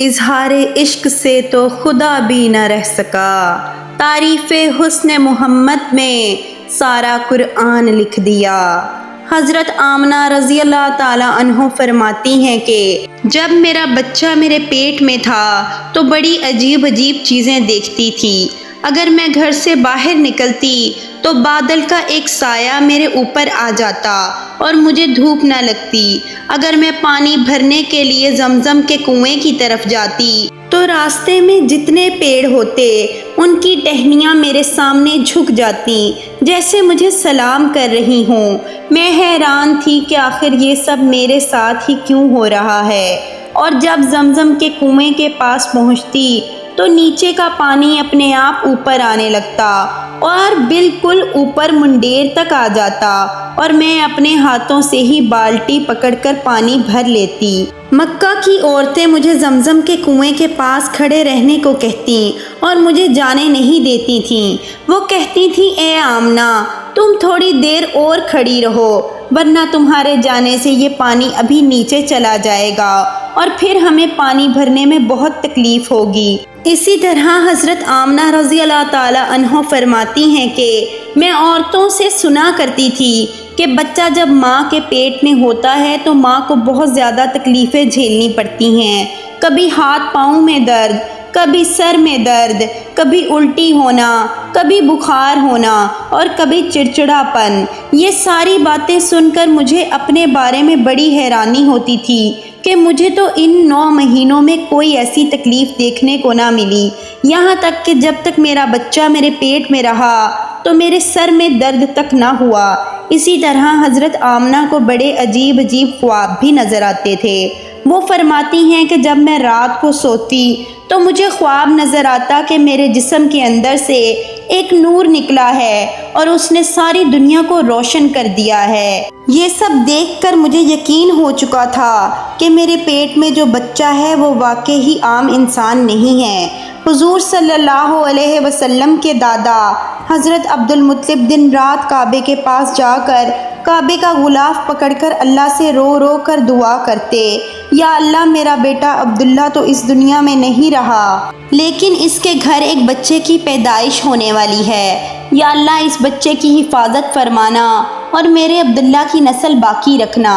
اظہار عشق سے تو خدا بھی نہ رہ سکا، تعریف حسن محمد میں سارا قرآن لکھ دیا۔ حضرت آمنہ رضی اللہ تعالیٰ عنہ فرماتی ہیں کہ جب میرا بچہ میرے پیٹ میں تھا تو بڑی عجیب عجیب چیزیں دیکھتی تھی۔ اگر میں گھر سے باہر نکلتی تو بادل کا ایک سایہ میرے اوپر آ جاتا اور مجھے دھوپ نہ لگتی۔ اگر میں پانی بھرنے کے لیے زمزم کے کنویں کی طرف جاتی تو راستے میں جتنے پیڑ ہوتے ان کی ٹہنیاں میرے سامنے جھک جاتی جیسے مجھے سلام کر رہی ہوں۔ میں حیران تھی کہ آخر یہ سب میرے ساتھ ہی کیوں ہو رہا ہے، اور جب زمزم کے کنویں کے پاس پہنچتی تو نیچے کا پانی اپنے آپ اوپر آنے لگتا اور بالکل اوپر منڈیر تک آ جاتا، اور میں اپنے ہاتھوں سے ہی بالٹی پکڑ کر پانی بھر لیتی۔ مکہ کی عورتیں مجھے زمزم کے کنویں کے پاس کھڑے رہنے کو کہتی اور مجھے جانے نہیں دیتی تھیں۔ وہ کہتی تھیں اے آمنہ تم تھوڑی دیر اور کھڑی رہو، ورنہ تمہارے جانے سے یہ پانی ابھی نیچے چلا جائے گا اور پھر ہمیں پانی بھرنے میں بہت تکلیف ہوگی۔ اسی طرح حضرت آمنہ رضی اللہ تعالیٰ عنہ فرماتی ہیں کہ میں عورتوں سے سنا کرتی تھی کہ بچہ جب ماں کے پیٹ میں ہوتا ہے تو ماں کو بہت زیادہ تکلیفیں جھیلنی پڑتی ہیں، کبھی ہاتھ پاؤں میں درد، کبھی سر میں درد، کبھی الٹی ہونا، کبھی بخار ہونا اور کبھی چڑچڑاپن۔ یہ ساری باتیں سن کر مجھے اپنے بارے میں بڑی حیرانی ہوتی تھی کہ مجھے تو ان 9 مہینوں میں کوئی ایسی تکلیف دیکھنے کو نہ ملی، یہاں تک کہ جب تک میرا بچہ میرے پیٹ میں رہا تو میرے سر میں درد تک نہ ہوا۔ اسی طرح حضرت آمنہ کو بڑے عجیب عجیب خواب بھی نظر آتے تھے۔ وہ فرماتی ہیں کہ جب میں رات کو سوتی تو مجھے خواب نظر آتا کہ میرے جسم کے اندر سے ایک نور نکلا ہے اور اس نے ساری دنیا کو روشن کر دیا ہے۔ یہ سب دیکھ کر مجھے یقین ہو چکا تھا کہ میرے پیٹ میں جو بچہ ہے وہ واقعی ہی عام انسان نہیں ہے۔ حضور صلی اللہ علیہ وسلم کے دادا حضرت عبد المطلب دن رات کعبے کے پاس جا کر کعبے کا غلاف پکڑ کر اللہ سے رو رو کر دعا کرتے، یا اللہ میرا بیٹا عبداللہ تو اس دنیا میں نہیں رہا لیکن اس کے گھر ایک بچے کی پیدائش ہونے والی ہے، یا اللہ اس بچے کی حفاظت فرمانا اور میرے عبداللہ کی نسل باقی رکھنا۔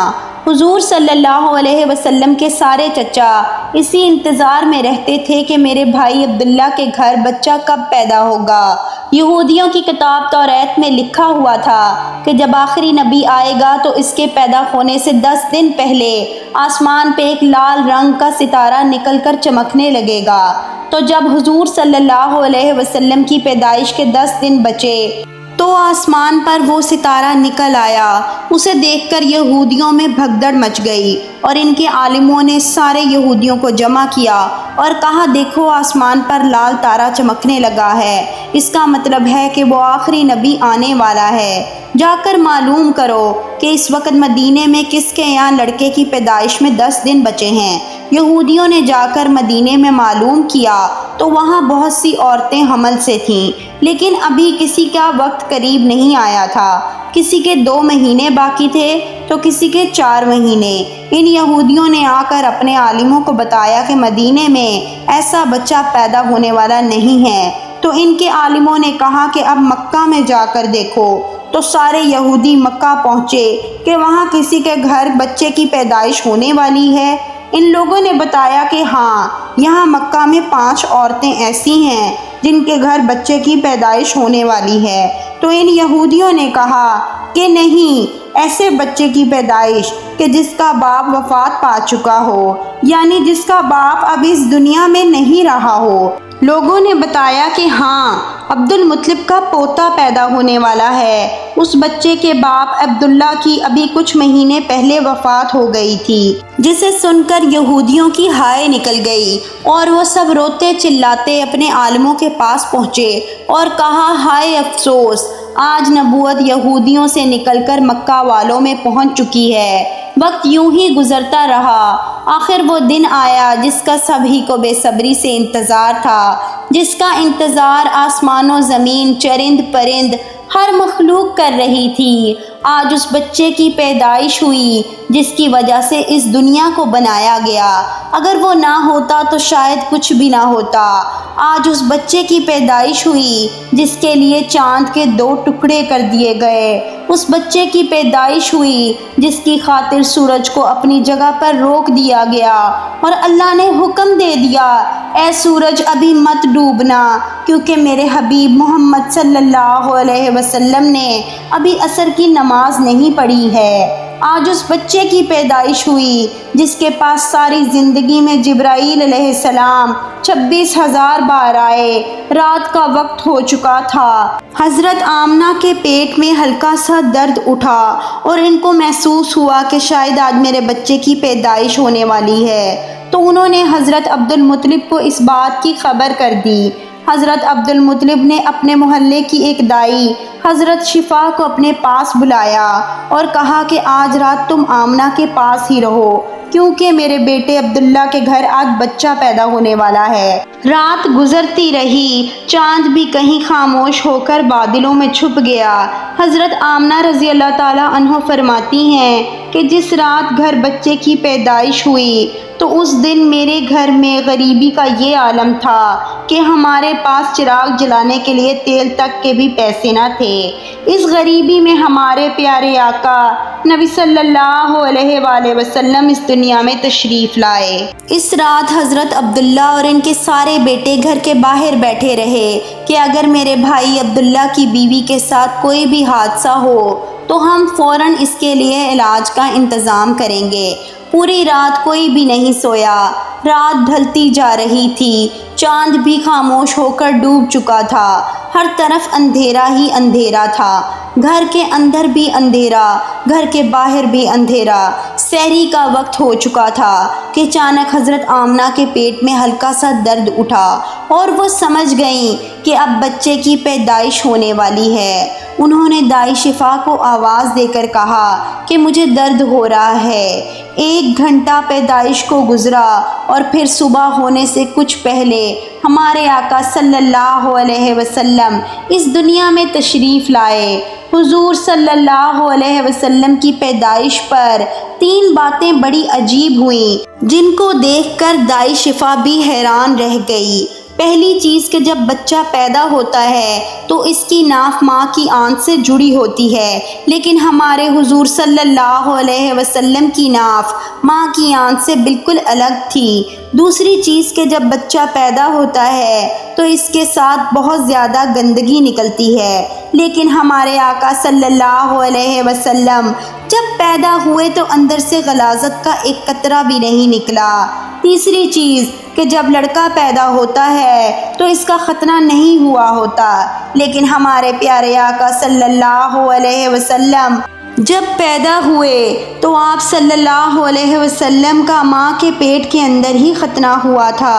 حضور صلی اللہ علیہ وسلم کے سارے چچا اسی انتظار میں رہتے تھے کہ میرے بھائی عبداللہ کے گھر بچہ کب پیدا ہوگا۔ یہودیوں کی کتاب توریت میں لکھا ہوا تھا کہ جب آخری نبی آئے گا تو اس کے پیدا ہونے سے 10 دن پہلے آسمان پہ ایک لال رنگ کا ستارہ نکل کر چمکنے لگے گا۔ تو جب حضور صلی اللہ علیہ وسلم کی پیدائش کے 10 دن بچے تو آسمان پر وہ ستارہ نکل آیا۔ اسے دیکھ کر یہودیوں میں بھگدڑ مچ گئی اور ان کے عالموں نے سارے یہودیوں کو جمع کیا اور کہا دیکھو آسمان پر لال تارا چمکنے لگا ہے، اس کا مطلب ہے کہ وہ آخری نبی آنے والا ہے۔ جا کر معلوم کرو کہ اس وقت مدینے میں کس کے یہاں لڑکے کی پیدائش میں 10 دن بچے ہیں۔ یہودیوں نے جا کر مدینے میں معلوم کیا تو وہاں بہت سی عورتیں حمل سے تھیں، لیکن ابھی کسی کا وقت قریب نہیں آیا تھا۔ کسی کے 2 مہینے باقی تھے تو کسی کے 4 مہینے۔ ان یہودیوں نے آ کر اپنے عالموں کو بتایا کہ مدینے میں ایسا بچہ پیدا ہونے والا نہیں ہے۔ تو ان کے عالموں نے کہا کہ اب مکہ میں جا کر دیکھو۔ تو سارے یہودی مکہ پہنچے کہ وہاں کسی کے گھر بچے کی پیدائش ہونے والی ہے۔ ان لوگوں نے بتایا کہ ہاں یہاں مکہ میں 5 عورتیں ایسی ہیں جن کے گھر بچے کی پیدائش ہونے والی ہے۔ تو ان یہودیوں نے کہا کہ نہیں، ایسے بچے کی پیدائش کہ جس کا باپ وفات پا چکا ہو، یعنی جس کا باپ اب اس دنیا میں نہیں رہا ہو۔ لوگوں نے بتایا کہ ہاں عبد المطلب کا پوتا پیدا ہونے والا ہے۔ اس بچے کے باپ عبداللہ کی ابھی کچھ مہینے پہلے وفات ہو گئی تھی، جسے سن کر یہودیوں کی ہائے نکل گئی اور وہ سب روتے چلاتے اپنے عالموں کے پاس پہنچے اور کہا ہائے افسوس، آج نبوت یہودیوں سے نکل کر مکہ والوں میں پہنچ چکی ہے۔ وقت یوں ہی گزرتا رہا، آخر وہ دن آیا جس کا سبھی کو بے صبری سے انتظار تھا، جس کا انتظار آسمان و زمین، چرند پرند، ہر مخلوق کر رہی تھی۔ آج اس بچے کی پیدائش ہوئی جس کی وجہ سے اس دنیا کو بنایا گیا۔ اگر وہ نہ ہوتا تو شاید کچھ بھی نہ ہوتا۔ آج اس بچے کی پیدائش ہوئی جس کے لیے چاند کے 2 ٹکڑے کر دیے گئے۔ اس بچے کی پیدائش ہوئی جس کی خاطر سورج کو اپنی جگہ پر روک دیا گیا اور اللہ نے حکم دے دیا، اے سورج ابھی مت ڈوبنا، کیونکہ میرے حبیب محمد صلی اللہ علیہ وسلم نے ابھی عصر کی نماز نہیں پڑھی ہے۔ آج اس بچے کی پیدائش ہوئی جس کے پاس ساری زندگی میں جبرائیل علیہ السلام 26,000 بار آئے۔ رات کا وقت ہو چکا تھا۔ حضرت آمنہ کے پیٹ میں ہلکا سا درد اٹھا اور ان کو محسوس ہوا کہ شاید آج میرے بچے کی پیدائش ہونے والی ہے، تو انہوں نے حضرت عبد المطلب کو اس بات کی خبر کر دی۔ حضرت عبد المطلب نے اپنے محلے کی ایک دائی حضرت شفا کو اپنے پاس بلایا اور کہا کہ آج رات تم آمنہ کے پاس ہی رہو، کیونکہ میرے بیٹے عبداللہ کے گھر آج بچہ پیدا ہونے والا ہے۔ رات گزرتی رہی، چاند بھی کہیں خاموش ہو کر بادلوں میں چھپ گیا۔ حضرت آمنہ رضی اللہ تعالیٰ عنہ فرماتی ہیں کہ جس رات گھر بچے کی پیدائش ہوئی تو اس دن میرے گھر میں غریبی کا یہ عالم تھا کہ ہمارے پاس چراغ جلانے کے لیے تیل تک کے بھی پیسے نہ تھے۔ اس غریبی میں ہمارے پیارے آقا نبی صلی اللہ علیہ وآلہ وسلم اس دنیا میں تشریف لائے۔ اس رات حضرت عبداللہ اور ان کے سارے بیٹے گھر کے باہر بیٹھے رہے کہ اگر میرے بھائی عبداللہ کی بیوی کے ساتھ کوئی بھی حادثہ ہو تو ہم فوراً اس کے لیے علاج کا انتظام کریں گے۔ پوری رات کوئی بھی نہیں سویا۔ رات ڈھلتی جا رہی تھی، چاند بھی خاموش ہو کر ڈوب چکا تھا، ہر طرف اندھیرا ہی اندھیرا تھا، گھر کے اندر بھی اندھیرا، گھر کے باہر بھی اندھیرا۔ سحری کا وقت ہو چکا تھا کہ اچانک حضرت آمنہ کے پیٹ میں ہلکا سا درد اٹھا اور وہ سمجھ گئیں کہ اب بچے کی پیدائش ہونے والی ہے۔ انہوں نے دائی شفا کو آواز دے کر کہا کہ مجھے درد ہو رہا ہے۔ 1 گھنٹہ پیدائش کو گزرا اور پھر صبح ہونے سے کچھ پہلے ہمارے آقا صلی اللہ علیہ وسلم اس دنیا میں تشریف لائے۔ حضور صلی اللہ علیہ وسلم کی پیدائش پر 3 باتیں بڑی عجیب ہوئیں جن کو دیکھ کر دائی شفا بھی حیران رہ گئی۔ پہلی چیز کہ جب بچہ پیدا ہوتا ہے تو اس کی ناف ماں کی آنت سے جڑی ہوتی ہے، لیکن ہمارے حضور صلی اللہ علیہ وسلم کی ناف ماں کی آنت سے بالکل الگ تھی۔ دوسری چیز کہ جب بچہ پیدا ہوتا ہے تو اس کے ساتھ بہت زیادہ گندگی نکلتی ہے، لیکن ہمارے آقا صلی اللہ علیہ وسلم جب پیدا ہوئے تو اندر سے غلاظت کا ایک قطرہ بھی نہیں نکلا۔ تیسری چیز کہ جب لڑکا پیدا ہوتا ہے تو اس کا ختنہ نہیں ہوا ہوتا، لیکن ہمارے پیارے آقا صلی اللہ علیہ وسلم جب پیدا ہوئے تو آپ صلی اللہ علیہ وسلم کا ماں کے پیٹ کے اندر ہی ختنہ ہوا تھا،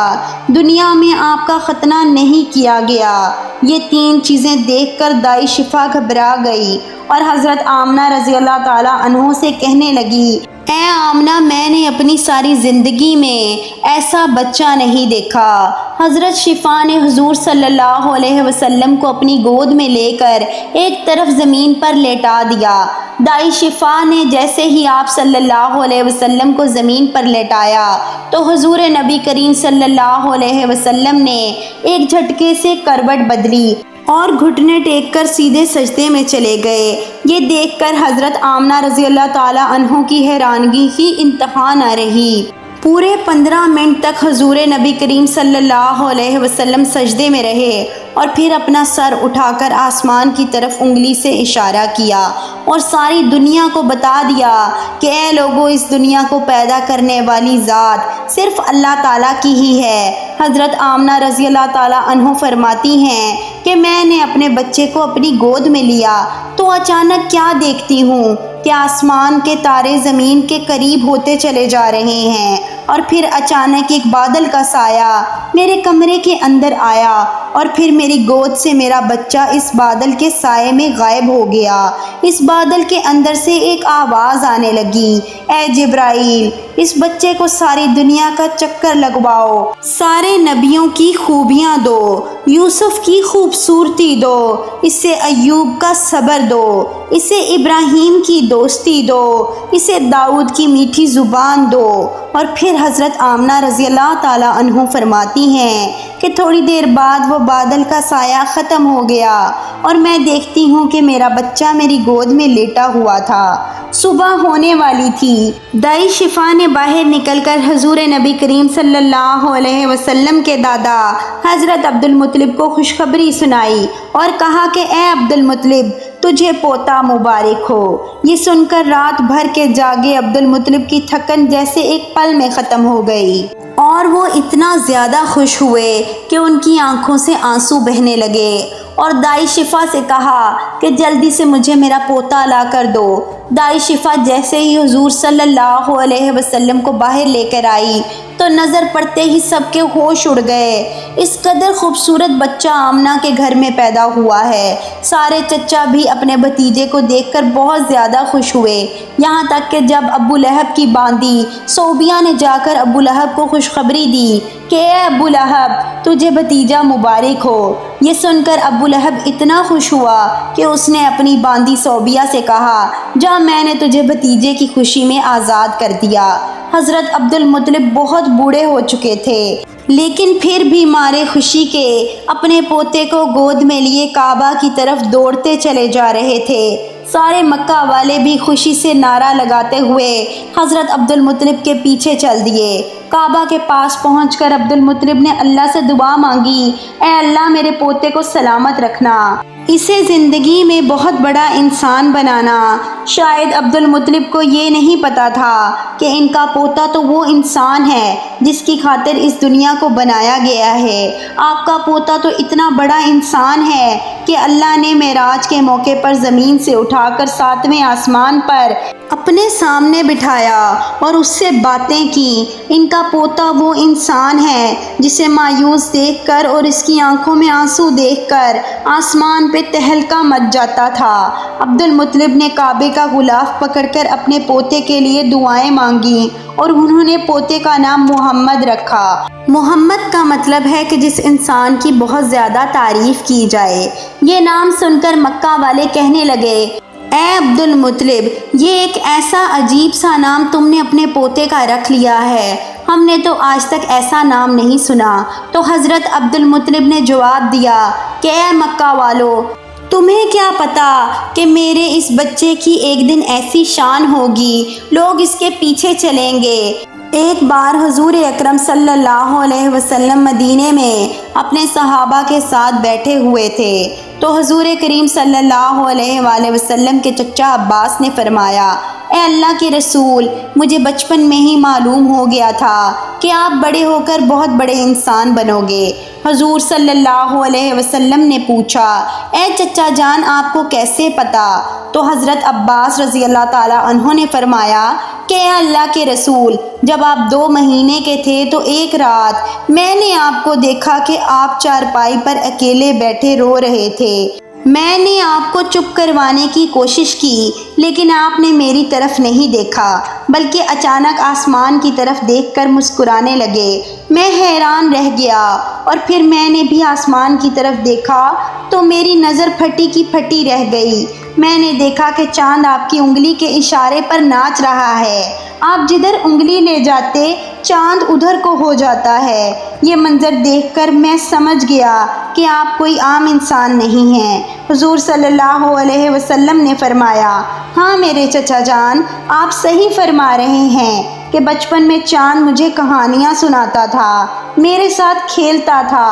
دنیا میں آپ کا ختنہ نہیں کیا گیا۔ یہ 3 چیزیں دیکھ کر دائی شفا گھبرا گئی اور حضرت آمنہ رضی اللہ تعالیٰ عنہ سے کہنے لگی، اے آمنہ، میں نے اپنی ساری زندگی میں ایسا بچہ نہیں دیکھا۔ حضرت شفا نے حضور صلی اللہ علیہ وسلم کو اپنی گود میں لے کر ایک طرف زمین پر لیٹا دیا۔ دائی شفا نے جیسے ہی آپ صلی اللہ علیہ وسلم کو زمین پر لیٹایا تو حضور نبی کریم صلی اللہ علیہ وسلم نے ایک جھٹکے سے کروٹ بدلی اور گھٹنے ٹیک کر سیدھے سجدے میں چلے گئے۔ یہ دیکھ کر حضرت آمنہ رضی اللہ تعالیٰ عنہ کی حیرانگی کی انتہا نہ رہی۔ پورے 15 منٹ تک حضور نبی کریم صلی اللہ علیہ وسلم سجدے میں رہے اور پھر اپنا سر اٹھا کر آسمان کی طرف انگلی سے اشارہ کیا اور ساری دنیا کو بتا دیا کہ اے لوگو، اس دنیا کو پیدا کرنے والی ذات صرف اللہ تعالیٰ کی ہی ہے۔ حضرت آمنہ رضی اللہ تعالیٰ عنہ فرماتی ہیں کہ میں نے اپنے بچے کو اپنی گود میں لیا تو اچانک کیا دیکھتی ہوں کہ آسمان کے تارے زمین کے قریب ہوتے چلے جا رہے ہیں اور پھر اچانک ایک بادل کا سایہ میرے کمرے کے اندر آیا اور پھر میری گود سے میرا بچہ اس بادل کے سائے میں غائب ہو گیا۔ اس بادل کے اندر سے ایک آواز آنے لگی، اے جبرائیل، اس بچے کو ساری دنیا کا چکر لگواؤ، سارے نبیوں کی خوبیاں دو، یوسف کی خوبصورتی دو، اسے ایوب کا صبر دو، اسے ابراہیم کی دوستی دو، اسے داؤد کی میٹھی زبان دو۔ اور پھر حضرت آمنہ رضی اللہ تعالیٰ عنہ فرماتی ہیں کہ تھوڑی دیر بعد وہ بادل کا سایہ ختم ہو گیا اور میں دیکھتی ہوں کہ میرا بچہ میری گود میں لیٹا ہوا تھا۔ صبح ہونے والی تھی۔ دائی شفا نے باہر نکل کر حضور نبی کریم صلی اللہ علیہ وسلم کے دادا حضرت عبد المطلب کو خوشخبری سنائی اور کہا کہ اے عبد المطلب، تجھے پوتا مبارک ہو۔ یہ سن کر رات بھر کے جاگے عبد المطلب کی تھکن جیسے ایک پل میں ختم ہو گئی اور وہ اتنا زیادہ خوش ہوئے کہ ان کی آنکھوں سے آنسو بہنے لگے اور دائی شفا سے کہا کہ جلدی سے مجھے میرا پوتا لا کر دو۔ دائی شفا جیسے ہی حضور صلی اللہ علیہ وسلم کو باہر لے کر آئی تو نظر پڑتے ہی سب کے ہوش اڑ گئے۔ اس قدر خوبصورت بچہ آمنہ کے گھر میں پیدا ہوا ہے۔ سارے چچا بھی اپنے بھتیجے کو دیکھ کر بہت زیادہ خوش ہوئے، یہاں تک کہ جب ابو لہب کی باندی صوبیہ نے جا کر ابو لہب کو خوشخبری دی کہ اے ابو لہب، تجھے بھتیجا مبارک ہو۔ یہ سن کر ابو لہب اتنا خوش ہوا کہ اس نے اپنی باندی صوبیہ سے کہا، جا، میں نے تجھے بھتیجے کی خوشی میں آزاد کر دیا۔ حضرت عبد المطلب بہت بوڑھے ہو چکے تھے، لیکن پھر بھی مارے خوشی کے اپنے پوتے کو گود میں لیے کعبہ کی طرف دوڑتے چلے جا رہے تھے۔ سارے مکہ والے بھی خوشی سے نعرہ لگاتے ہوئے حضرت عبد المطلب کے پیچھے چل دیے۔ کعبہ کے پاس پہنچ کر عبد المطلب نے اللہ سے دعا مانگی، اے اللہ، میرے پوتے کو سلامت رکھنا، اسے زندگی میں بہت بڑا انسان بنانا۔ شاید عبد المطلب کو یہ نہیں پتا تھا کہ ان کا پوتا تو وہ انسان ہے جس کی خاطر اس دنیا کو بنایا گیا ہے۔ آپ کا پوتا تو اتنا بڑا انسان ہے کہ اللہ نے معراج کے موقع پر زمین سے اٹھا کر 7ویں آسمان پر اپنے سامنے بٹھایا اور اس سے باتیں کی۔ ان کا پوتا وہ انسان ہے جسے مایوس دیکھ کر اور اس کی آنکھوں میں آنسو دیکھ کر آسمان پہ تہلکا مچ جاتا تھا۔ عبد المطلب نے کعبے کا غلاف پکڑ کر اپنے پوتے کے لیے دعائیں مانگی اور انہوں نے پوتے کا نام محمد رکھا۔ محمد کا مطلب ہے کہ جس انسان کی بہت زیادہ تعریف کی جائے۔ یہ نام سن کر مکہ والے کہنے لگے، اے عبد المطلب، یہ ایک ایسا عجیب سا نام تم نے اپنے پوتے کا رکھ لیا ہے، ہم نے تو آج تک ایسا نام نہیں سنا۔ تو حضرت عبد المطلب نے جواب دیا کہ اے مکہ والو، تمہیں کیا پتا کہ میرے اس بچے کی ایک دن ایسی شان ہوگی، لوگ اس کے پیچھے چلیں گے۔ ایک بار حضور اکرم صلی اللہ علیہ وسلم مدینے میں اپنے صحابہ کے ساتھ بیٹھے ہوئے تھے تو حضور کریم صلی اللہ علیہ وآلہ وسلم کے چچا عباس نے فرمایا، اے اللہ کے رسول، مجھے بچپن میں ہی معلوم ہو گیا تھا کہ آپ بڑے ہو کر بہت بڑے انسان بنو گے۔ حضور صلی اللہ علیہ وسلم نے پوچھا، اے چچا جان، آپ کو کیسے پتا؟ تو حضرت عباس رضی اللہ تعالیٰ عنہ نے فرمایا کہ اے اللہ کے رسول، جب آپ 2 مہینے کے تھے تو ایک رات میں نے آپ کو دیکھا کہ آپ چارپائی پر اکیلے بیٹھے رو رہے تھے۔ میں نے آپ کو چپ کروانے کی کوشش کی لیکن آپ نے میری طرف نہیں دیکھا بلکہ اچانک آسمان کی طرف دیکھ کر مسکرانے لگے۔ میں حیران رہ گیا اور پھر میں نے بھی آسمان کی طرف دیکھا تو میری نظر پھٹی کی پھٹی رہ گئی۔ میں نے دیکھا کہ چاند آپ کی انگلی کے اشارے پر ناچ رہا ہے، آپ جدھر انگلی لے جاتے چاند ادھر کو ہو جاتا ہے۔ یہ منظر دیکھ کر میں سمجھ گیا کہ آپ کوئی عام انسان نہیں ہیں۔ حضور صلی اللہ علیہ وسلم نے فرمایا، ہاں میرے چچا جان، آپ صحیح فرما رہے ہیں کہ بچپن میں چاند مجھے کہانیاں سناتا تھا، میرے ساتھ کھیلتا تھا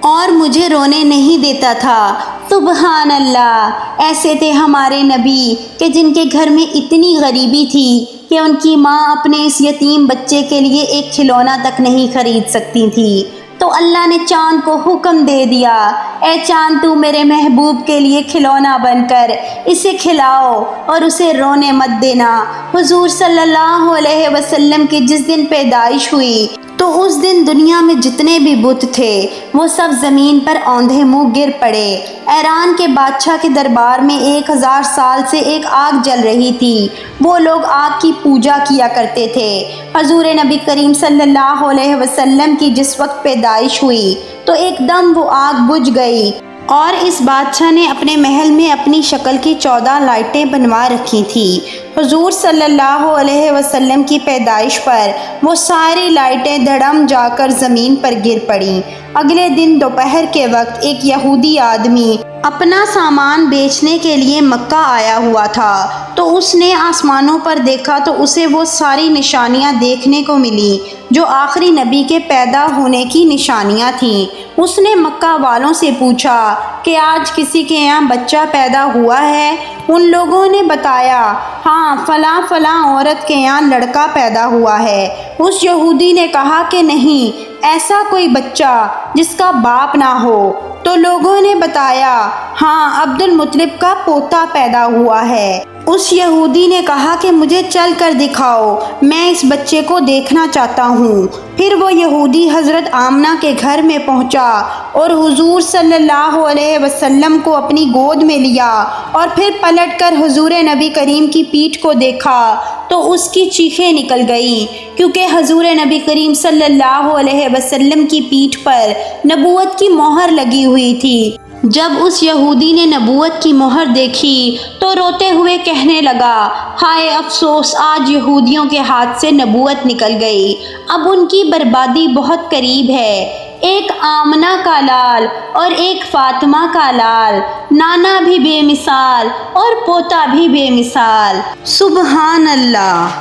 اور مجھے رونے نہیں دیتا تھا۔ سبحان اللہ، ایسے تھے ہمارے نبی کہ جن کے گھر میں اتنی غریبی تھی کہ ان کی ماں اپنے اس یتیم بچے کے لیے ایک کھلونا تک نہیں خرید سکتی تھی، تو اللہ نے چاند کو حکم دے دیا، اے چاند، تو میرے محبوب کے لیے کھلونا بن کر اسے کھلاؤ اور اسے رونے مت دینا۔ حضور صلی اللہ علیہ وسلم کی جس دن پیدائش ہوئی تو اس دن دنیا میں جتنے بھی بت تھے وہ سب زمین پر اوندھے منہ گر پڑے۔ ایران کے بادشاہ کے دربار میں 1000 سال سے ایک آگ جل رہی تھی۔ وہ لوگ آگ کی پوجا کیا کرتے تھے۔ حضور نبی کریم صلی اللہ علیہ وسلم کی جس وقت پیدائش ہوئی تو ایک دم وہ آگ بجھ گئی، اور اس بادشاہ نے اپنے محل میں اپنی شکل کی 14 لائٹیں بنوا رکھی تھیں۔ حضور صلی اللہ علیہ وسلم کی پیدائش پر وہ ساری لائٹیں دھڑم جا کر زمین پر گر پڑیں۔ اگلے دن دوپہر کے وقت ایک یہودی آدمی اپنا سامان بیچنے کے لیے مکہ آیا ہوا تھا، تو اس نے آسمانوں پر دیکھا تو اسے وہ ساری نشانیاں دیکھنے کو ملی جو آخری نبی کے پیدا ہونے کی نشانیاں تھیں۔ اس نے مکہ والوں سے پوچھا کہ آج کسی کے یہاں بچہ پیدا ہوا ہے؟ ان لوگوں نے بتایا، ہاں فلاں فلاں عورت کے یہاں لڑکا پیدا ہوا ہے۔ اس یہودی نے کہا کہ نہیں، ایسا کوئی بچہ جس کا باپ نہ ہو۔ تو لوگوں نے بتایا، ہاں عبد المطلب کا پوتا پیدا ہوا ہے۔ اس یہودی نے کہا کہ مجھے چل کر دکھاؤ، میں اس بچے کو دیکھنا چاہتا ہوں۔ پھر وہ یہودی حضرت آمنہ کے گھر میں پہنچا اور حضور صلی اللہ علیہ وسلم کو اپنی گود میں لیا، اور پھر پلٹ کر حضور نبی کریم کی پیٹھ کو دیکھا تو اس کی چیخیں نکل گئیں، کیونکہ حضور نبی کریم صلی اللہ علیہ وسلم کی پیٹھ پر نبوت کی مہر لگی ہوئی تھی۔ جب اس یہودی نے نبوت کی مہر دیکھی تو روتے ہوئے کہنے لگا، ہائے افسوس، آج یہودیوں کے ہاتھ سے نبوت نکل گئی، اب ان کی بربادی بہت قریب ہے۔ ایک آمنہ کا لال اور ایک فاطمہ کا لال، نانا بھی بے مثال اور پوتا بھی بے مثال۔ سبحان اللہ۔